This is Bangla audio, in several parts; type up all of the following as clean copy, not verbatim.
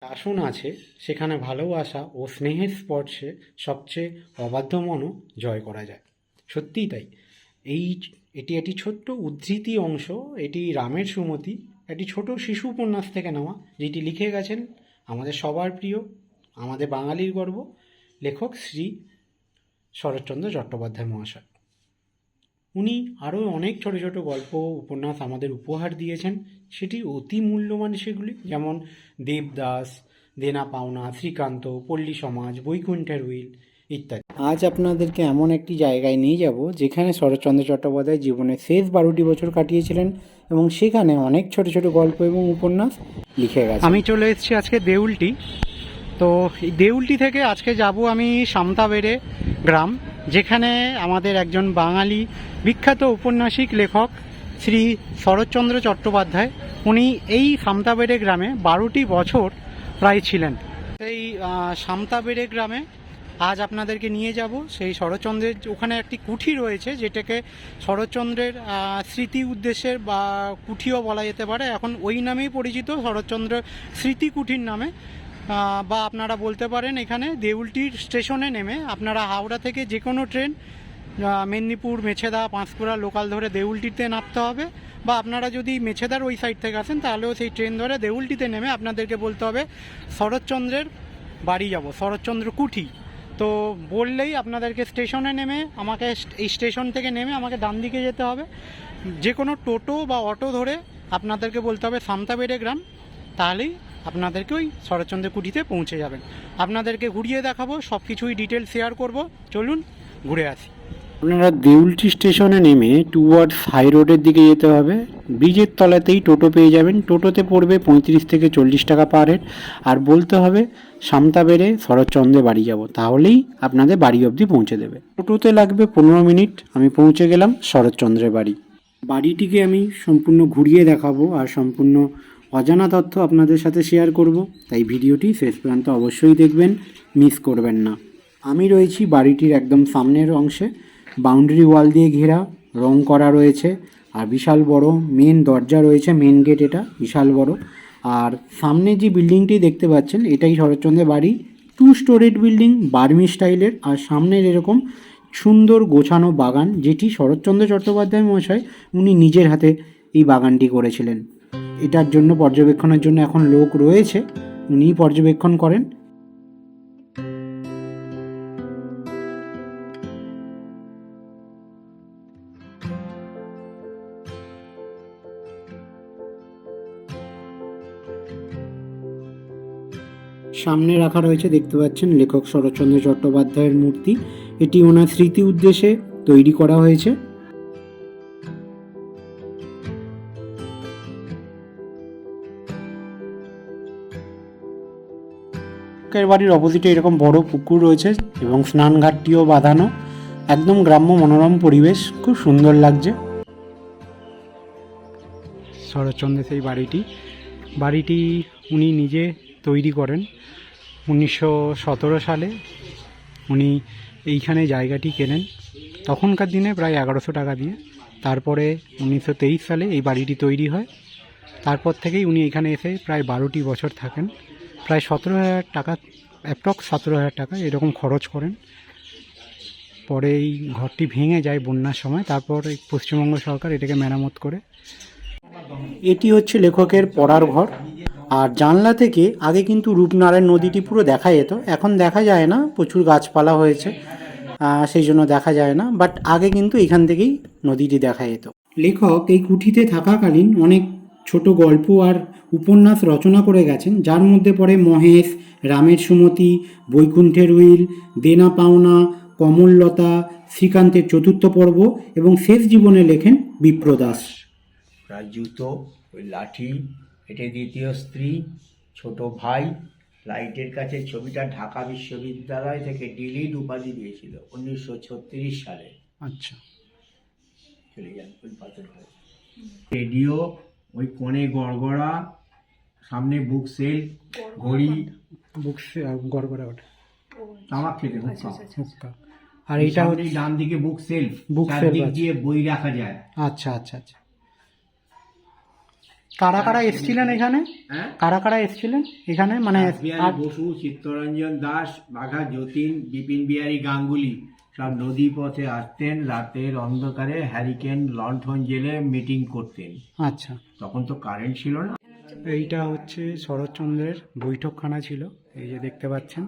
আসন আছে, সেখানে ভালোবাসা ও স্নেহের স্পর্শে সবচেয়ে অবাধ্য মনও জয় করা যায়। সত্যিই তাই। এই এটি একটি ছোট্ট উদ্ধৃতি অংশ, এটি রামের সুমতি, একটি ছোট শিশু উপন্যাস থেকে নেওয়া, যেটি লিখে গেছেন আমাদের সবার প্রিয়, আমাদের বাঙালির গর্ব, লেখক শ্রী শরৎচন্দ্র চট্টোপাধ্যায় মহাশয়। উনি আরও অনেক ছোট ছোট গল্প উপন্যাস আমাদের উপহার দিয়েছেন, সেটি অতি মূল্যবান সেগুলি, যেমন দেবদাস, দেনা পাওনা, শ্রীকান্ত, পল্লী সমাজ, বৈকুণ্ঠের উইল ইত্যাদি। আজ আপনাদেরকে এমন একটি জায়গায় নিয়ে যাব যেখানে শরৎচন্দ্র চট্টোপাধ্যায় জীবনের শেষ 12টি বছর কাটিয়েছিলেন এবং সেখানে অনেক ছোট ছোট গল্প এবং উপন্যাস লিখে গেছে। আমি চলে এসেছি আজকে দেউলটি। তো এই দেউলটি থেকে আজকে যাব আমি সামতাবেড়ে গ্রাম, যেখানে আমাদের একজন বাঙালি বিখ্যাত ঔপন্যাসিক লেখক শ্রী শরৎচন্দ্র চট্টোপাধ্যায়, উনি এই সামতাবেড়ে গ্রামে 12টি বছর প্রায় ছিলেন। সেই সামতাবেড়ে গ্রামে আজ আপনাদেরকে নিয়ে যাব। সেই শরৎচন্দ্রের ওখানে একটি কুঠি রয়েছে, যেটাকে শরৎচন্দ্রের স্মৃতি উদ্দেশ্যের বা কুঠিও বলা যেতে পারে, এখন ওই নামেই পরিচিত, শরৎচন্দ্রের স্মৃতি কুঠির নামে। বা আপনারা বলতে পারেন এখানে দেউলটির স্টেশনে নেমে আপনারা হাওড়া থেকে যে কোনো ট্রেন, মেদিনীপুর, মেছেদা, পাঁশকুড়া লোকাল ধরে দেউলটিতে নামতে হবে, বা আপনারা যদি মেছেদার ওই সাইড থেকে আসেন তাহলেও সেই ট্রেন ধরে দেউলটিতে নেমে আপনাদেরকে বলতে হবে শরৎচন্দ্রের বাড়ি যাব, শরৎচন্দ্র কুঠি। তো বললেই আপনাদেরকে স্টেশনে নেমে আমাকে এই স্টেশন থেকে নেমে আমাকে ডান দিকে যেতে হবে, যে কোনো টোটো বা অটো ধরে আপনাদেরকে বলতে হবে সামতাবেড়ে গ্রাম, তাহলেই আপনাদেরকে ওই শরৎচন্দ্রের কুঠিতে পৌঁছে যাবেন। আপনাদেরকে ঘুরিয়ে দেখাবো, সব কিছুই ডিটেল শেয়ার করব, চলুন ঘুরে আসি। আপনারা দেউলটি স্টেশনে নেমে টুয়ার্ডস হাই রোডের দিকে যেতে হবে। ব্রিজের তলাতেই টোটো পেয়ে যাবেন, টোটোতে পড়বে 35 থেকে 40 টাকা পার হেড, আর বলতে হবে সামতাবেড়ে শরৎচন্দ্রের বাড়ি যাব, তাহলেই আপনাদের বাড়ি অবধি পৌঁছে দেবে। টোটোতে লাগবে 15 মিনিট, আমি পৌঁছে গেলাম শরৎচন্দ্রের বাড়ি। বাড়িটিকে আমি সম্পূর্ণ ঘুরিয়ে দেখাবো আর সম্পূর্ণ অজানা তথ্য আপনাদের সাথে শেয়ার করব, তাই ভিডিওটি শেষ পর্যন্ত অবশ্যই দেখবেন, মিস করবেন না। আমি রয়েছি বাড়িটির একদম সামনের অংশে, বাউন্ডারি ওয়াল দিয়ে ঘেরা, রং করা রয়েছে, আর বিশাল বড় মেন দরজা রয়েছে, মেন গেট এটা বিশাল বড়। আর সামনে যে বিল্ডিংটি দেখতে পাচ্ছেন এটাই শরৎচন্দ্রের বাড়ি, 2 স্টোরেড বিল্ডিং, বার্মি স্টাইলের, আর সামনের এরকম সুন্দর গোছানো বাগান, যেটি শরৎচন্দ্র চট্টোপাধ্যায় মহাশয় উনি নিজের হাতে এই বাগানটি করেছিলেন। এটার জন্য পর্যবেক্ষণের জন্য এখন লোক রয়েছে, উনিই পর্যবেক্ষণ করেন। সামনে রাখা রয়েছে, দেখতে পাচ্ছেন, লেখক শরৎচন্দ্র চট্টোপাধ্যায়ের মূর্তি। এটি ওনার স্মৃতি উদ্দেশ্যে তৈরি করা হয়েছে। বাড়ির অপোজিটে এরকম বড় পুকুর রয়েছে এবং স্নানঘাটটিও বাঁধানো, একদম গ্রাম্য মনোরম পরিবেশ, খুব সুন্দর লাগছে। শরৎচন্দ্রের সেই বাড়িটি উনি নিজে তৈরি করেন 1917 সালে। উনি এইখানে জায়গাটি কেনেন, তখনকার দিনে প্রায় 1100 টাকা দিয়ে। তারপরে 1923 সালে এই বাড়িটি তৈরি হয়। তারপর থেকেই উনি এখানে এসে প্রায় 12টি বছর থাকেন। প্রায় 17,000 টাকা, অ্যাপ্রক্স 17,000 টাকা এরকম খরচ করেন। পরে এই ঘরটি ভেঙে যায় বন্যার সময়, তারপর এই পশ্চিমবঙ্গ সরকার এটাকে মেরামত করে। এটি হচ্ছে লেখকের পড়ার ঘর, আর জানলা থেকে আগে কিন্তু রূপনারায়ণ নদীটি পুরো দেখা যেত, এখন দেখা যায় না, প্রচুর গাছপালা হয়েছে সেই জন্য দেখা যায় না, বাট আগে কিন্তু এখান থেকেই নদীটি দেখা যেত। লেখক এই কুঠিতে থাকাকালীন অনেক ছোট গল্প আর উপন্যাস রচনা করে গেছেন, যার মধ্যে পড়ে মহেশ, রামের সুমতি, বৈকুণ্ঠের উইল, দেনা পাওনা, কমললতা, শ্রীকান্তের চতুর্থ পর্ব, এবং শেষ জীবনে লেখেন বিপ্রদাস। জুতো, ওই লাঠি, এটা দ্বিতীয় স্ত্রী, ছোট ভাই, লাইটের কাছে ছবিটা ঢাকা বিশ্ববিদ্যালয় থেকে ডিলিট উপাধি দিয়েছিল 1936 সালে। আচ্ছা, চলে যান ওই পাথর ঘরে। রেডিও, ওই কোণে গড়গড়া, সামনে বুক সেল, ঘড়ি, গড়গড়া ওটা তামাক খেতে হুক্কা। আর এটা ডান দিকে বুক সেলফ, বুক সেলফ দিয়ে বই রাখা যায়। আচ্ছা আচ্ছা আচ্ছা। কারা কারা এসেছিলেন এখানে? হ্যাঁ, কারা কারা এসেছিলেন এখানে মানে? বিহারী বসু, চিত্তরঞ্জন দাস, বাঘা যতীন, বিপিন বিহারী গাঙ্গুলি সব নদী পথে আসতেন, রাতের অন্ধকারে হ্যারিকেন লণ্ঠন জেলে মিটিং করতেন। আচ্ছা, তখন তো কারেন্ট ছিল না। এইটা হচ্ছে শরৎচন্দ্রের বৈঠকখানা ছিল, এই যে দেখতে পাচ্ছেন।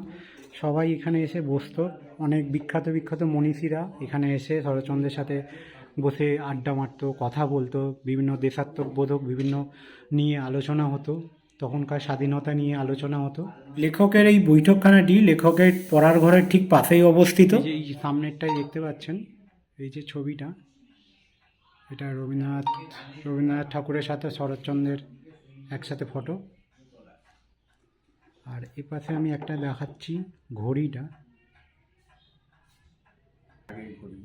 সবাই এখানে এসে বসতো, অনেক বিখ্যাত বিখ্যাত মনীষীরা এখানে এসে শরৎচন্দ্রের সাথে বসে আড্ডা মারতো, কথা বলতো, বিভিন্ন দেশাত্মবোধক বিভিন্ন নিয়ে আলোচনা হতো, তখনকার স্বাধীনতা নিয়ে আলোচনা হতো। লেখকের এই বৈঠকখানাটি লেখকের পড়ার ঘরের ঠিক পাশেই অবস্থিত। এই যে এই সামনেরটাই দেখতে পাচ্ছেন, এই যে ছবিটা, এটা রবীন্দ্রনাথ ঠাকুরের সাথে শরৎচন্দ্রের একসাথে ফটো। আর এ পাশে আমি একটা দেখাচ্ছি ঘড়িটা,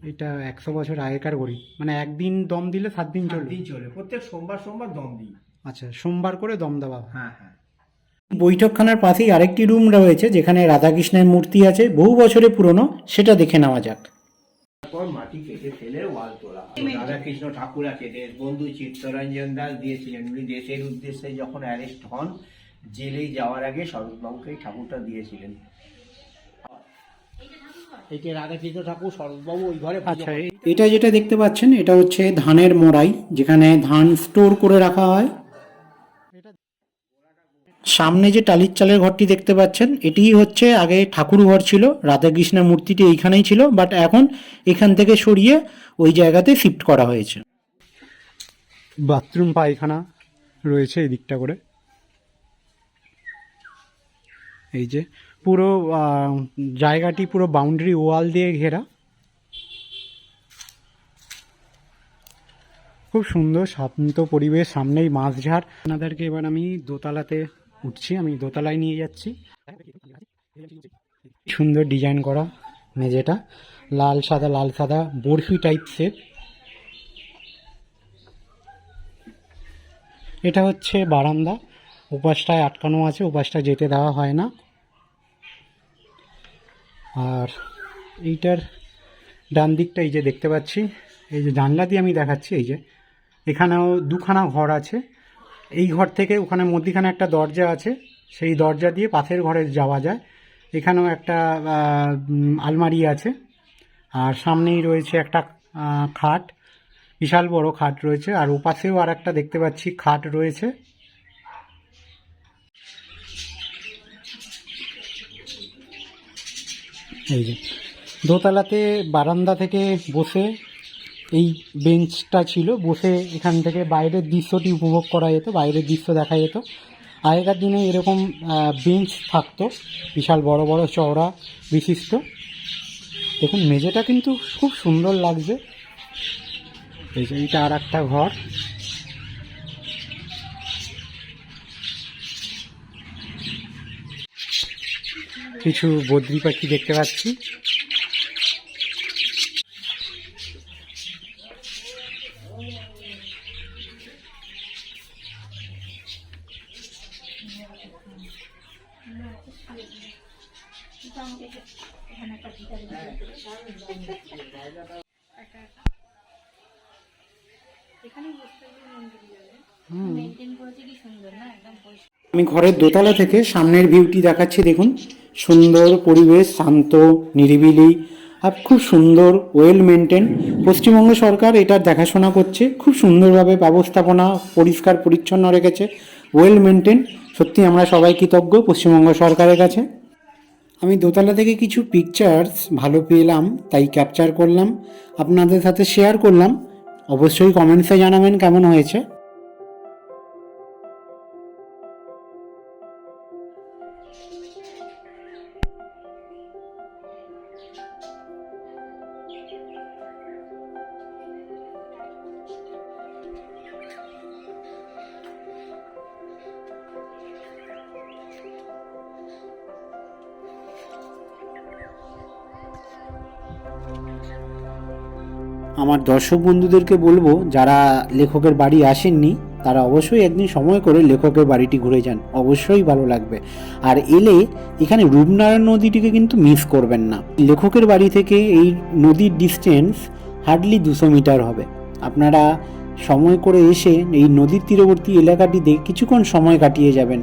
এটা 100 বছর আগেকার ঘড়ি, মানে একদিন দম দিলে 7 দিন চলে। চলে, প্রত্যেক সোমবার সোমবার দম দিই। আচ্ছা, সোমবার করে দম দেওয়া হয়। হ্যাঁ হ্যাঁ। বৈঠকখানার পাশেই আরেকটি রুম রয়েছে যেখানে রাধাকৃষ্ণের মূর্তি আছে, বহু বছরের পুরনো, সেটা দেখে নেওয়া যাক। তারপর মাটি কেটে ফেলে ওয়াল তোলা। রাধাকৃষ্ণ ঠাকুর আছে, দেশবন্ধু চিত্তরঞ্জন দাস দিয়েছিলেন। উনি দেশের উদ্দেশ্যে যখন অ্যারেস্ট হন, জেলে যাওয়ার আগে শরৎবাবুকে এই ঠাকুরটা দিয়েছিলেন। এইটা রাধাকৃষ্ণ ঠাকুর, শরৎবাবু ওই ঘরে। আচ্ছা, এটা যেটা দেখতে পাচ্ছেন এটা হচ্ছে ধানের মড়াই, যেখানে ধান স্টোর করে রাখা হয়। সামনে যে টালির চালের ঘরটি দেখতে পাচ্ছেন, এটিই হচ্ছে আগে ঠাকুর ঘর ছিল, রাধাকৃষ্ণের মূর্তিটি এইখানেই ছিল, বাট এখন এখান থেকে সরিয়ে ওই জায়গাতে শিফট করা হয়েছে। বাথরুম পায়খানা রয়েছে এই দিকটা করে। এই যে পুরো জায়গাটি পুরো বাউন্ডারি ওয়াল দিয়ে ঘেরা, খুব সুন্দর শান্ত পরিবেশ, সামনেই মাঝঝাড়। আপনাদেরকে এবার আমি দোতলাতে উঠছি, আমি দোতলায় নিয়ে যাচ্ছি। সুন্দর ডিজাইন করা মেঝেটা, লাল সাদা বরফি টাইপ শেপ। এটা হচ্ছে বারান্দা, উপাসটায় আটকানো আছে, উপাসটা যেতে দেওয়া হয় না। আর এইটার ডান দিকটা এই যে দেখতে পাচ্ছি, এই যে জানলা দিয়ে আমি দেখাচ্ছি, এই যে এখানেও দুখানা ঘর আছে। এই ঘর থেকে ওখানে মধ্যিখানে একটা দরজা আছে, সেই দরজা দিয়ে পাশের ঘরে যাওয়া যায়। এখানেও একটা আলমারি আছে, আর সামনেই রয়েছে একটা খাট, বিশাল বড় খাট রয়েছে। আর ওপাশেও আর একটা দেখতে পাচ্ছি খাট রয়েছে। এই যে দোতলাতে বারান্দা থেকে বসে এই বেঞ্চটা ছিল, বসে এখান থেকে বাইরের দৃশ্যটি উপভোগ করা যেত, বাইরের দৃশ্য দেখা যেত। আগেকার দিনে এরকম বেঞ্চ থাকতো, বিশাল বড় বড় চওড়া বিশিষ্ট। দেখুন মেঝেটা কিন্তু খুব সুন্দর লাগছে। এই যে এইটা আর একটা ঘর। কিছু বদ্রি পাখি দেখতে পাচ্ছি। আমি ঘরের দোতলা থেকে সামনের ভিউটি দেখাচ্ছি, দেখুন সুন্দর পরিবেশ, শান্ত নিরিবিলি, আর খুব সুন্দর, ওয়েল মেনটেন। পশ্চিমবঙ্গ সরকার এটার দেখাশোনা করছে, খুব সুন্দরভাবে ব্যবস্থাপনা, পরিষ্কার পরিচ্ছন্ন রেখেছে, ওয়েল মেনটেন। সত্যি আমরা সবাই কৃতজ্ঞ পশ্চিমবঙ্গ সরকারের কাছে। আমি দোতলা থেকে কিছু পিকচার্স ভালো পেলাম, তাই ক্যাপচার করলাম, আপনাদের সাথে শেয়ার করলাম। অবশ্যই কমেন্টসে জানাবেন কেমন হয়েছে। আমার দর্শক বন্ধুদেরকে বলবো, যারা লেখকের বাড়ি আসেননি তারা অবশ্যই একদিন সময় করে লেখকের বাড়িটি ঘুরে যান, অবশ্যই ভালো লাগবে। আর এলে এখানে রূপনারায়ণ নদীটিকে কিন্তু মিস করবেন না। লেখকের বাড়ি থেকে এই নদীর ডিস্টেন্স হার্ডলি 200 মিটার হবে। আপনারা সময় করে এসে এই নদীর তীরবর্তী এলাকাটিতে কিছুক্ষণ সময় কাটিয়ে যাবেন।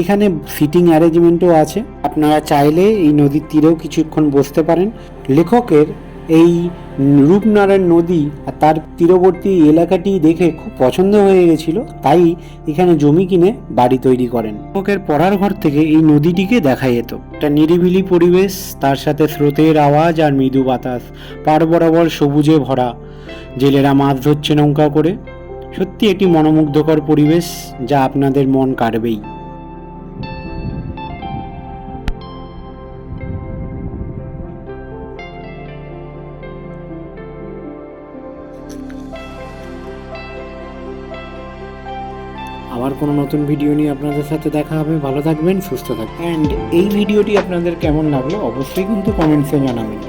এখানে সিটিং অ্যারেঞ্জমেন্টও আছে, আপনারা চাইলে এই নদীর তীরেও কিছুক্ষণ বসতে পারেন। লেখকের এই রূপনারায়ণ নদী আর তার তীরবর্তী এলাকাটি দেখে খুব পছন্দ হয়ে গেছিল, তাই এখানে জমি কিনে বাড়ি তৈরি করেন। লেখকের পড়ার ঘর থেকে এই নদীটিকে দেখা যেত। একটা নিরিবিলি পরিবেশ, তার সাথে স্রোতের আওয়াজ আর মৃদু বাতাস, পার বরাবর সবুজে ভরা, জেলেরা মাছ ধরছে নৌকা করে। সত্যি একটি মনোমুগ্ধকর পরিবেশ, যা আপনাদের মন কাড়বেই। আবার কোনো নতুন ভিডিও নিয়ে আপনাদের সাথে দেখা হবে। ভালো থাকবেন, সুস্থ থাকবেন। অ্যান্ড এই ভিডিওটি আপনাদের কেমন লাগলো অবশ্যই কিন্তু কমেন্টসে জানাবেন।